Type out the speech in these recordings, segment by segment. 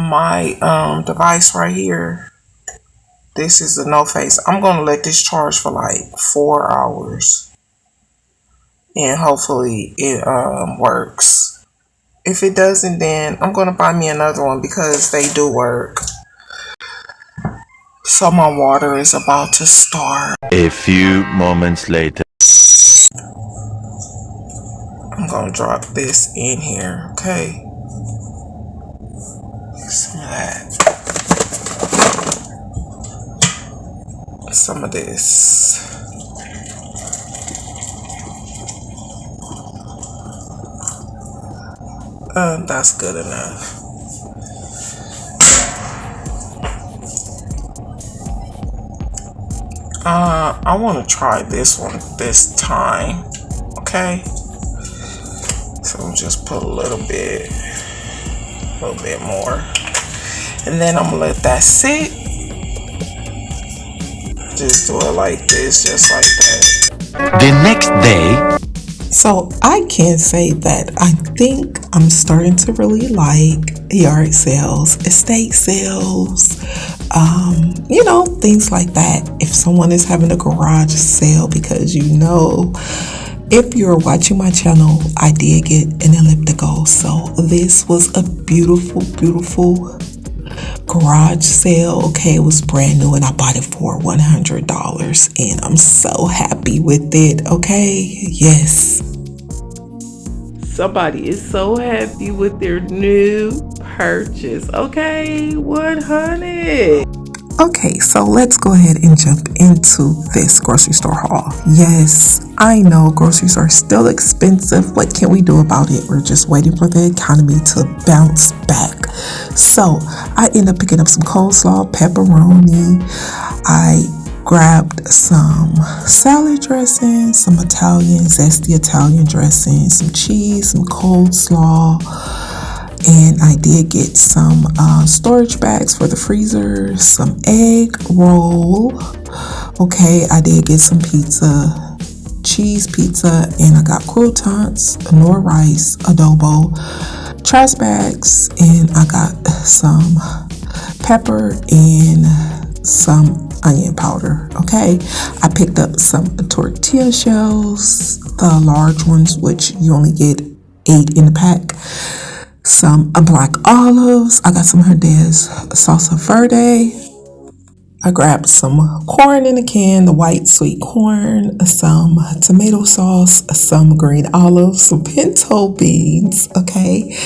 my device right here. This is the No Face. I'm gonna let this charge for like 4 hours, and hopefully it works. If it doesn't, then I'm gonna buy me another one because they do work. So my water is about to start. A few moments later. I'm gonna drop this in here, okay? Some of that. Some of this. That's good enough. I want to try this one this time, okay? So I'll just put a little bit more, and then I'm gonna let that sit. Just do it like this, just like that. The next day. So I can say that I think I'm starting to really like yard sales, estate sales, things like that. If someone is having a garage sale, because if you're watching my channel, I did get an elliptical. So this was a beautiful, beautiful garage sale. Okay, it was brand new and I bought it for $100 and I'm so happy with it. Okay, yes. Somebody is so happy with their new purchase. Okay, 100. Okay, so let's go ahead and jump into this grocery store haul. Yes, I know groceries are still expensive. What can we do about it? We're just waiting for the economy to bounce back. So I ended up picking up some coleslaw, pepperoni. I grabbed some salad dressing, some zesty Italian dressing, some cheese, some coleslaw. And I did get some storage bags for the freezer, some egg roll. Okay, I did get some pizza, cheese pizza, and I got croutons, nor rice, adobo, trash bags, and I got some pepper and some onion powder. Okay, I picked up some tortilla shells, the large ones, which you only get 8 in the pack. Some black olives. I got some Herdez salsa verde. I grabbed some corn in a can, the white sweet corn, some tomato sauce, some green olives, some pinto beans, okay,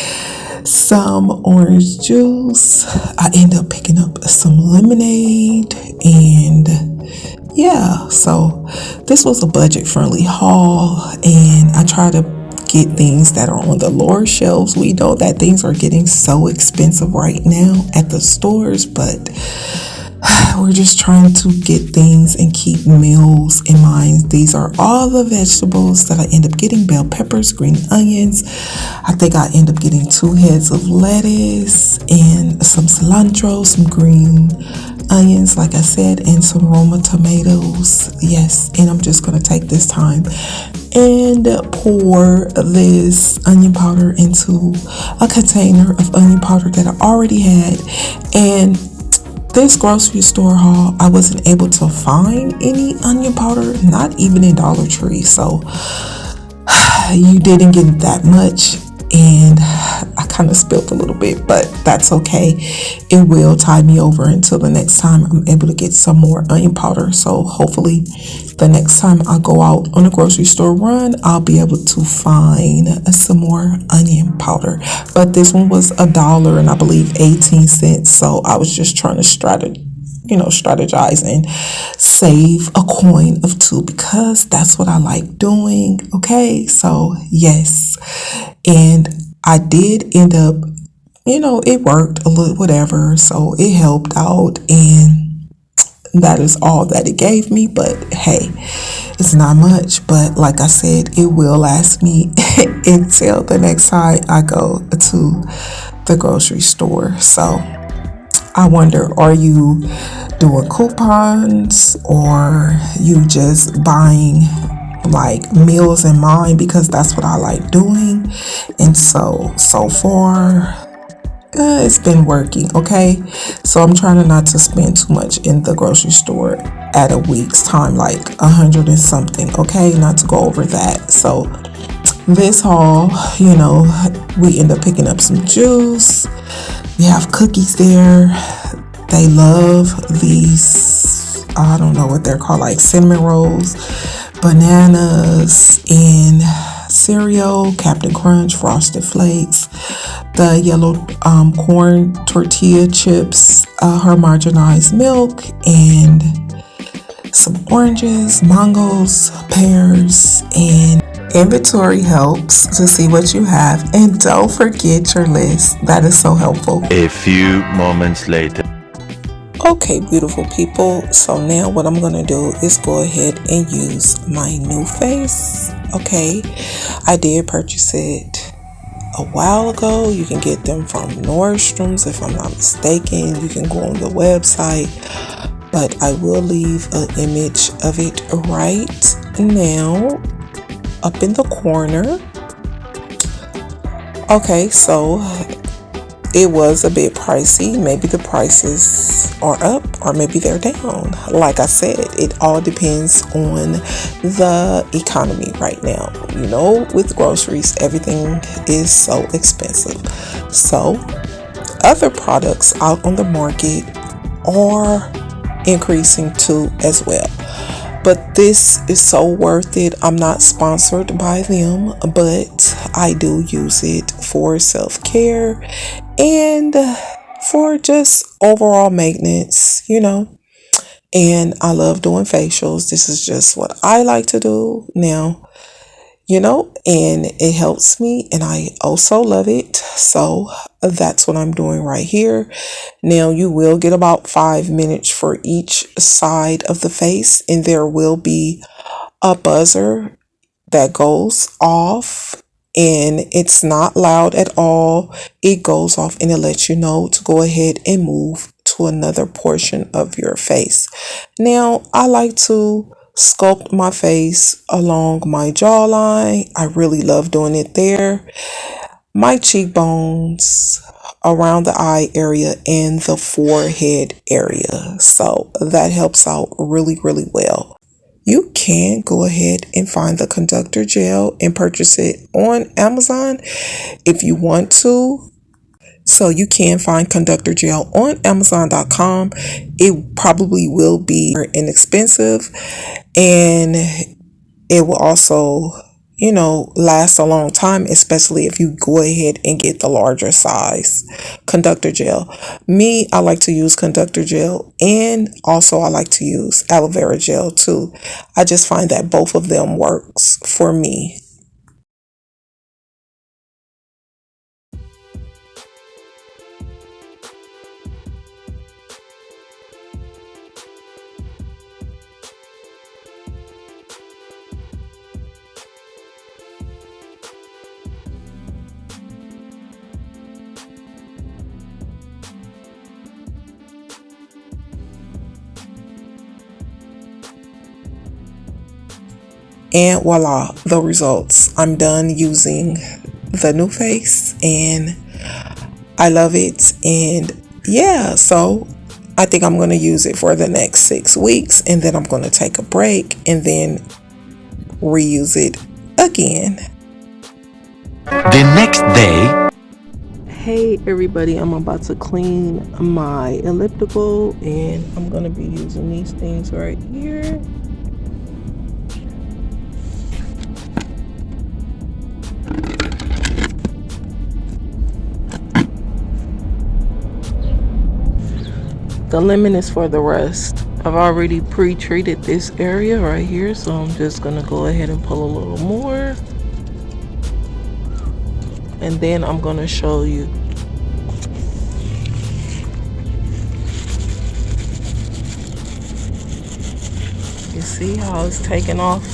some orange juice. I ended up picking up some lemonade, and yeah, so this was a budget-friendly haul, and I try to get things that are on the lower shelves. We know that things are getting so expensive right now at the stores, but we're just trying to get things and keep meals in mind. These are all the vegetables that I end up getting: bell peppers, green onions. I think I end up getting 2 heads of lettuce and some cilantro, some green onions, like I said, and some Roma tomatoes. Yes, and I'm just going to take this time and pour this onion powder into a container of onion powder that I already had. And this grocery store haul, I wasn't able to find any onion powder, not even in Dollar Tree. So you didn't get that much, and I kind of spilled a little bit, but that's okay. It will tide me over until the next time I'm able to get some more onion powder. So hopefully the next time I go out on a grocery store run, I'll be able to find some more onion powder. But this one was $1 and I believe 18 cents. So I was just trying to strategize and save a coin of 2, because that's what I like doing. Okay, so yes, and I did end up, it worked a little, whatever, so it helped out, and that is all that it gave me. But hey, it's not much, but like I said, it will last me until the next time I go to the grocery store. So I wonder, are you doing coupons, or you just buying like meals in mind? Because that's what I like doing. And so far It's been working, okay? So I'm trying not to spend too much in the grocery store at a week's time, like 100 and something, okay? Not to go over that. So this haul, we end up picking up some juice. We have cookies there. They love these, I don't know what they're called, like cinnamon rolls, bananas, and cereal, Captain Crunch, Frosted Flakes, the yellow corn tortilla chips, her marginalized milk, and some oranges, mangoes, pears, and inventory helps to see what you have. And don't forget your list. That is so helpful. A few moments later. Okay, beautiful people. So now what I'm going to do is go ahead and use my new face. Okay, I did purchase it a while ago. You can get them from Nordstrom's if I'm not mistaken. You can go on the website, but I will leave an image of it right now up in the corner. Okay, so it was a bit pricey. Maybe the prices are up or maybe they're down. Like I said, it all depends on the economy right now. With groceries, everything is so expensive. So other products out on the market are increasing too as well. But this is so worth it. I'm not sponsored by them, but I do use it for self-care and for just overall maintenance, And I love doing facials. This is just what I like to do now, and it helps me and I also love it. So that's what I'm doing right here. Now you will get about 5 minutes for each side of the face, and there will be a buzzer that goes off, and it's not loud at all. It goes off and it lets you know to go ahead and move to another portion of your face. Now I like to sculpt my face along my jawline. I really love doing it there. My cheekbones, around the eye area, and the forehead area. So that helps out really, really well. You can go ahead and find the conductor gel and purchase it on Amazon if you want to. So you can find conductor gel on Amazon.com. It probably will be inexpensive, and it will also, last a long time, especially if you go ahead and get the larger size conductor gel. Me, I like to use conductor gel, and also I like to use aloe vera gel too. I just find that both of them works for me. And voila, the results. I'm done using the new face and I love it. And yeah, so I think I'm going to use it for the next 6 weeks, and then I'm going to take a break and then reuse it again. The next day. Hey everybody, I'm about to clean my elliptical and I'm going to be using these things right here. The lemon is for the rest. I've already pre-treated this area right here, so I'm just gonna go ahead and pull a little more. And then I'm gonna show you. You see how it's taking off?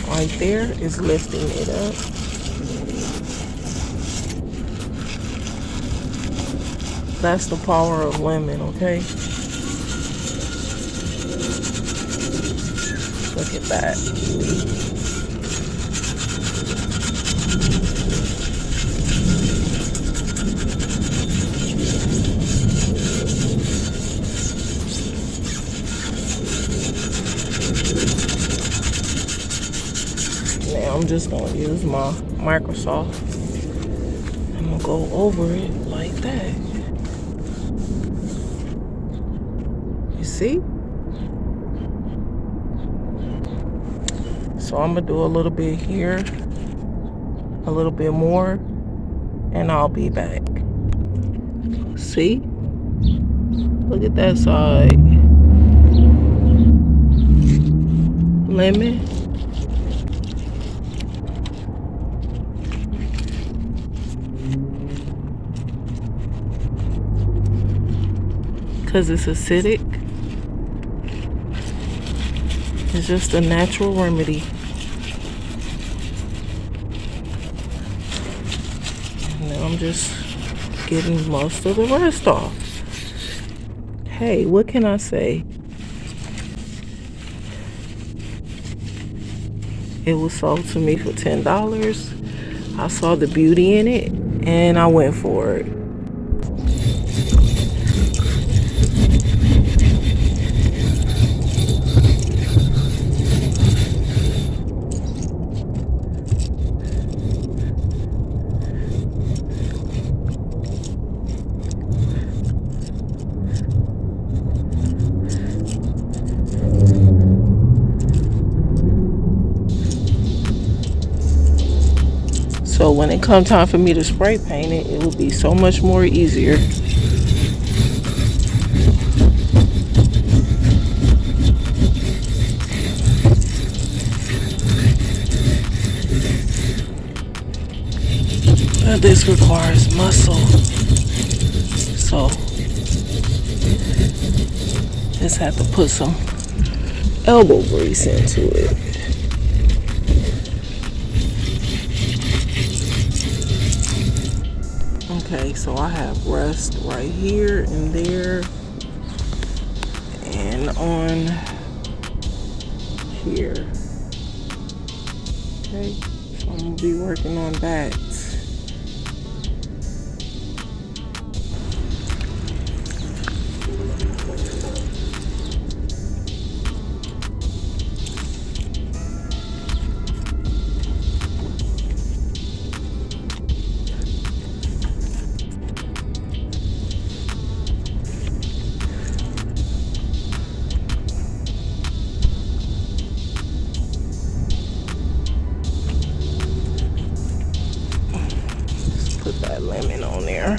Right there is lifting it up. That's the power of lemon, okay? Look at that. just gonna use my Microsoft. I'm gonna go over it like that. You see? So I'm gonna do a little bit here, a little bit more, and I'll be back. See? Look at that side. Lemon. Because it's acidic. It's just a natural remedy. And then I'm just getting most of the rest off. Hey, what can I say? It was sold to me for $10. I saw the beauty in it and I went for it. So when it comes time for me to spray paint it, it will be so much more easier. This requires muscle, so just have to put some elbow grease into it. Okay, so I have rust right here and there and on here. Okay, so I'm gonna be working on that. Put that lemon on there.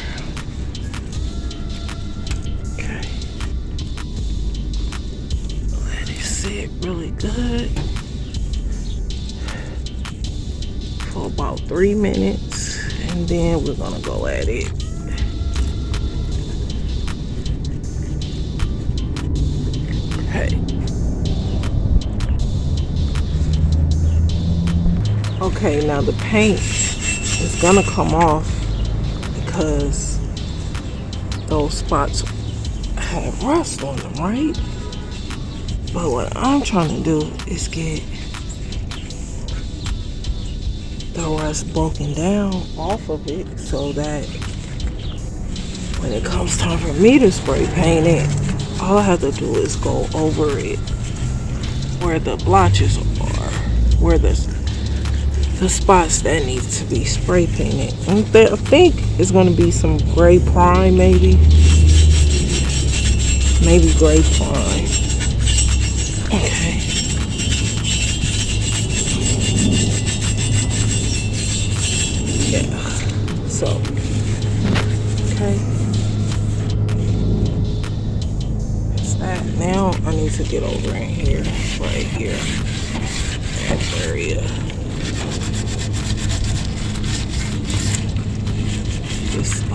Okay. Let it sit really good for about 3 minutes, and then we're gonna go at it. Okay. Okay, now the paint is gonna come off because those spots have rust on them, right? But what I'm trying to do is get the rust broken down off of it so that when it comes time for me to spray paint it, all I have to do is go over it where the blotches are, where the spots that need to be spray painted. And I think it's going to be some gray prime, maybe gray prime. Okay. Yeah. So, okay. That's that. Now I need to get over in here, right here, that area.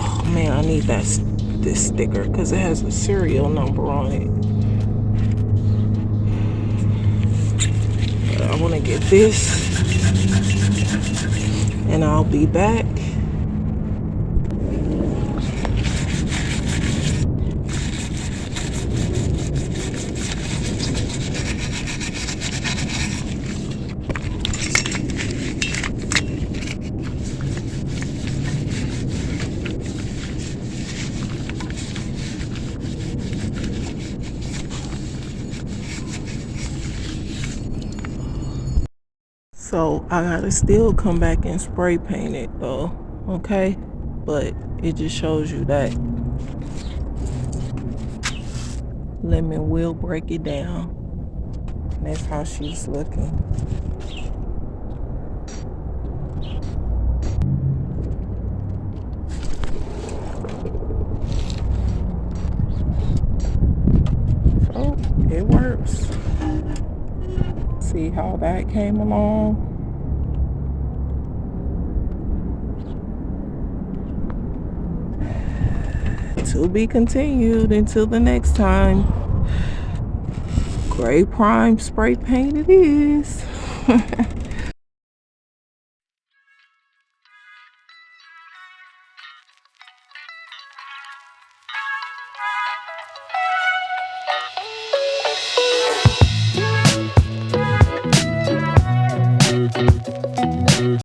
Oh man, I need this sticker because it has a serial number on it. But I want to get this, and I'll be back. So I gotta still come back and spray paint it though, okay? But it just shows you that lemon will break it down. And that's how she's looking. So it works. See how that came along? To be continued until the next time. Gray prime spray paint it is.